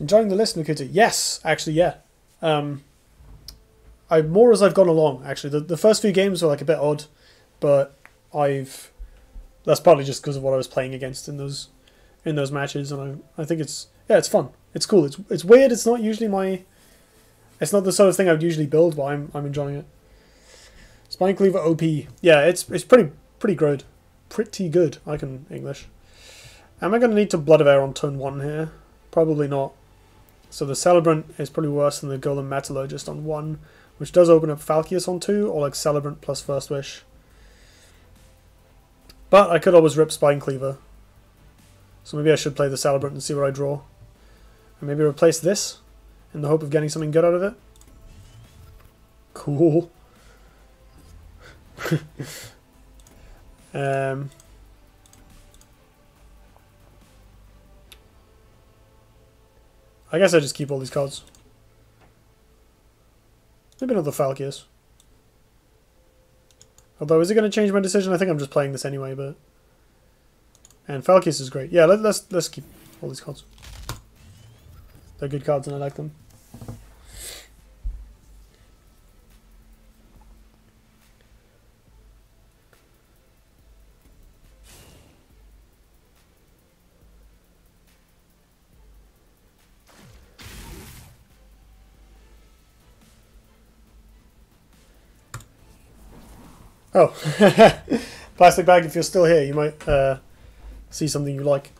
Enjoying the list, Makuta? Yes, actually, yeah. More as I've gone along, actually. The first few games were like a bit odd, but that's partly just because of what I was playing against in those matches, and I think it's fun. It's cool. It's weird. It's not usually it's not the sort of thing I would usually build, but I'm enjoying it. Spine Cleaver OP. Yeah, it's pretty good. Pretty good. I can English. Am I going to need to Blood of Air on turn 1 here? Probably not. So the Celebrant is probably worse than the Golden Metallurgist on 1, which does open up Falcius on 2, or like Celebrant plus First Wish. But I could always rip Spine Cleaver. So maybe I should play the Celebrant and see what I draw. And maybe replace this in the hope of getting something good out of it. Cool. I guess I just keep all these cards. Maybe not the Falcius. Although, is it going to change my decision? I think I'm just playing this anyway, but... And Falcius is great. Yeah, let's keep all these cards. They're good cards and I like them. Oh, plastic bag, if you're still here, you might see something you like.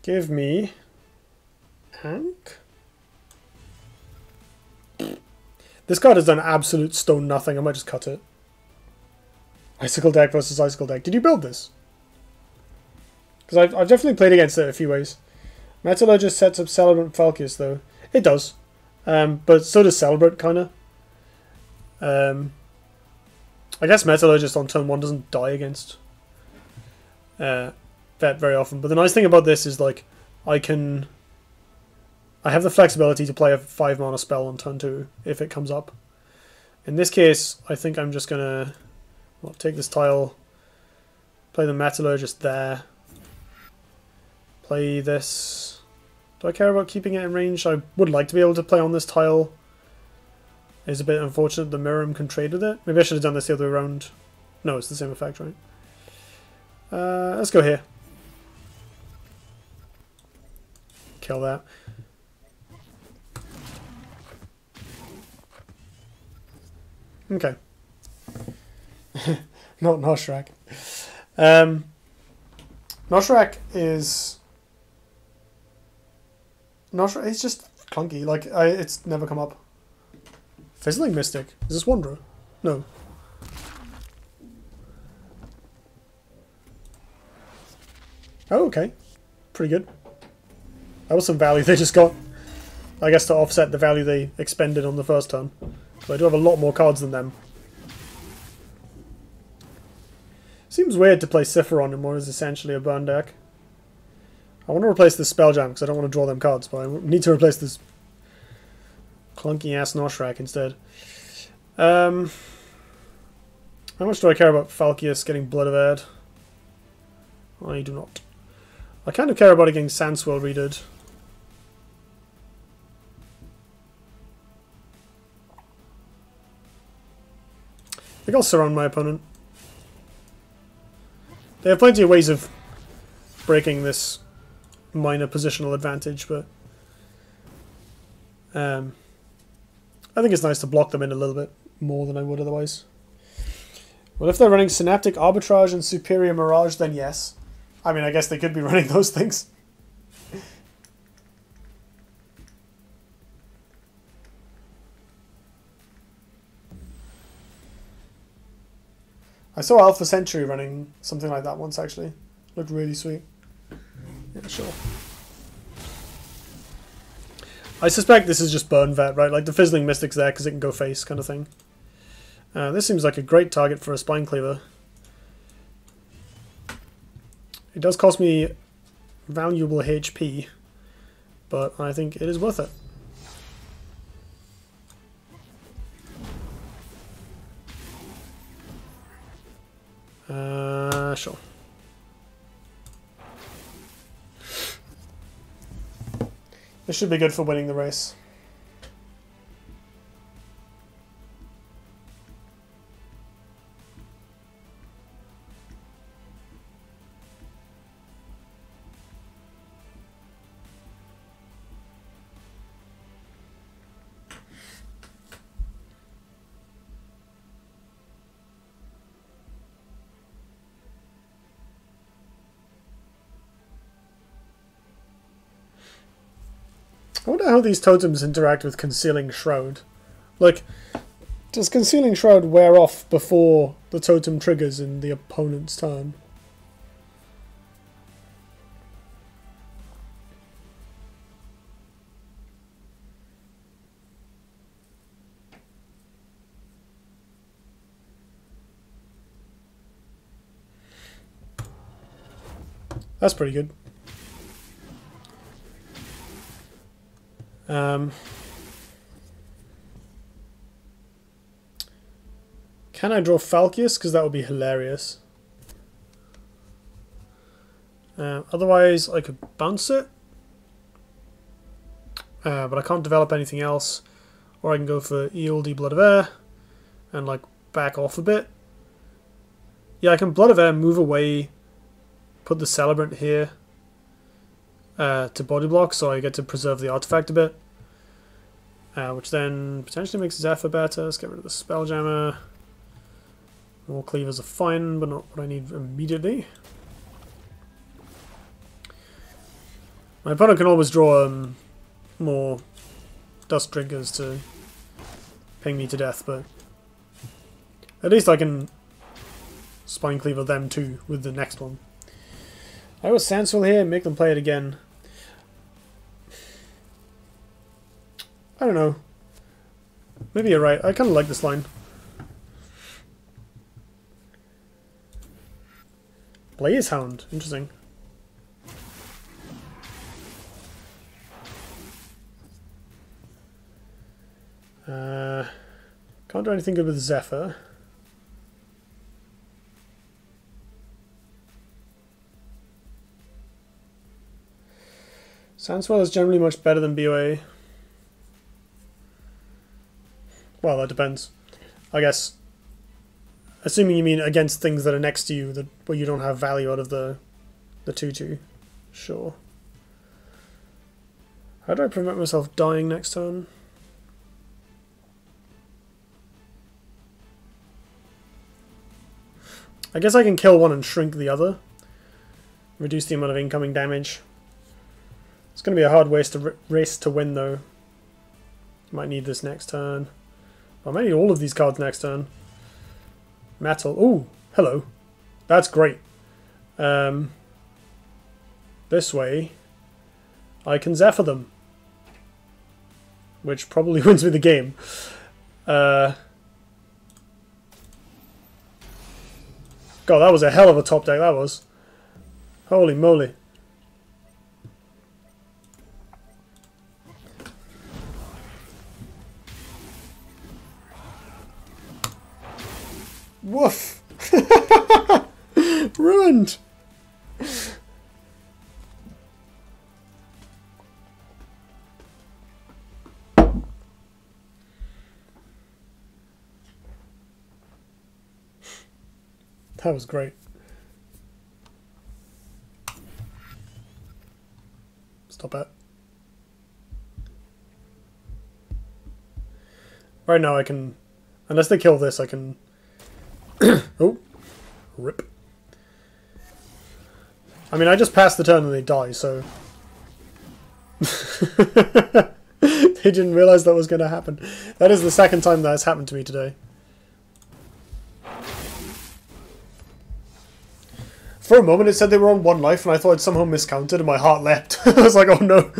Give me Hank. This card has done absolute stone nothing. I might just cut it. Icicle deck versus Icicle deck. Did you build this? Because I've definitely played against it a few ways. Metallurgist sets up Celebrant Falcius, though. It does. But so does Celebrant, kind of. I guess Metallurgist on turn 1 doesn't die against Vet very often. But the nice thing about this is, like, I have the flexibility to play a 5 mana spell on turn 2 if it comes up. In this case, I think I'm just going to take this tile, play the Metallurgist there, play this. Do I care about keeping it in range? I would like to be able to play on this tile. It's a bit unfortunate the Mirim can trade with it. Maybe I should have done this the other way around. No, it's the same effect, right? Let's go here. Kill that. Okay. Not Noshrak. Noshrak is... Noshrak is just clunky. Like, it's never come up. Fizzling Mystic. Is this Wanderer? No. Oh, okay. Pretty good. That was some value they just got. I guess to offset the value they expended on the first turn. So I do have a lot more cards than them. Seems weird to play Siphoron in what is essentially a burn deck. I want to replace this Spelljam because I don't want to draw them cards, but I need to replace this clunky ass Noshrak instead. How much do I care about Falcius getting Blood of Erd? I do not. I kind of care about it getting Sandswell readed. I think I'll surround my opponent. They have plenty of ways of breaking this minor positional advantage, but I think it's nice to block them in a little bit more than I would otherwise. Well, if they're running Synaptic Arbitrage and Superior Mirage, then yes. I mean, I guess they could be running those things. I saw Alpha Century running something like that once, actually. Looked really sweet. Yeah, sure. I suspect this is just Burn Vet, right? Like the Fizzling Mystic's there because it can go face kind of thing. This seems like a great target for a Spine Cleaver. It does cost me valuable HP, but I think it is worth it. Sure. This should be good for winning the race. I wonder how these totems interact with Concealing Shroud. Like, does Concealing Shroud wear off before the totem triggers in the opponent's turn? That's pretty good. Can I draw Falcius? Because that would be hilarious. Otherwise, I could bounce it. But I can't develop anything else. Or I can go for ELD Blood of Air and like back off a bit. Yeah, I can Blood of Air, move away, put the Celebrant here to body block, so I get to preserve the artifact a bit. Which then potentially makes Zephyr better. Let's get rid of the Spelljammer. More cleavers are fine, but not what I need immediately. My opponent can always draw more Dust Drinkers to ping me to death, but at least I can Spine Cleaver them too with the next one. I was Sansville here, make them play it again. I don't know. Maybe you're right. I kind of like this line. Blaze Hound. Interesting. Can't do anything good with Zephyr. Sandswell is generally much better than BOA. Well, that depends. I guess. Assuming you mean against things that are next to you, that where you don't have value out of the 2/2. Sure. How do I prevent myself dying next turn? I guess I can kill one and shrink the other. Reduce the amount of incoming damage. It's going to be a hard race to win, though. Might need this next turn. I might need all of these cards next turn. Metal. Ooh, hello. That's great. This way, I can Zephyr them. Which probably wins me the game. God, that was a hell of a top deck, that was. Holy moly. Woof! Ruined! That was great. Stop it. Right now I can... Unless they kill this, I can... Oh. Rip. I mean, I just passed the turn and they die, so... They didn't realise that was going to happen. That is the second time that has happened to me today. For a moment it said they were on 1 life and I thought I'd somehow miscounted and my heart leapt. I was like, oh no.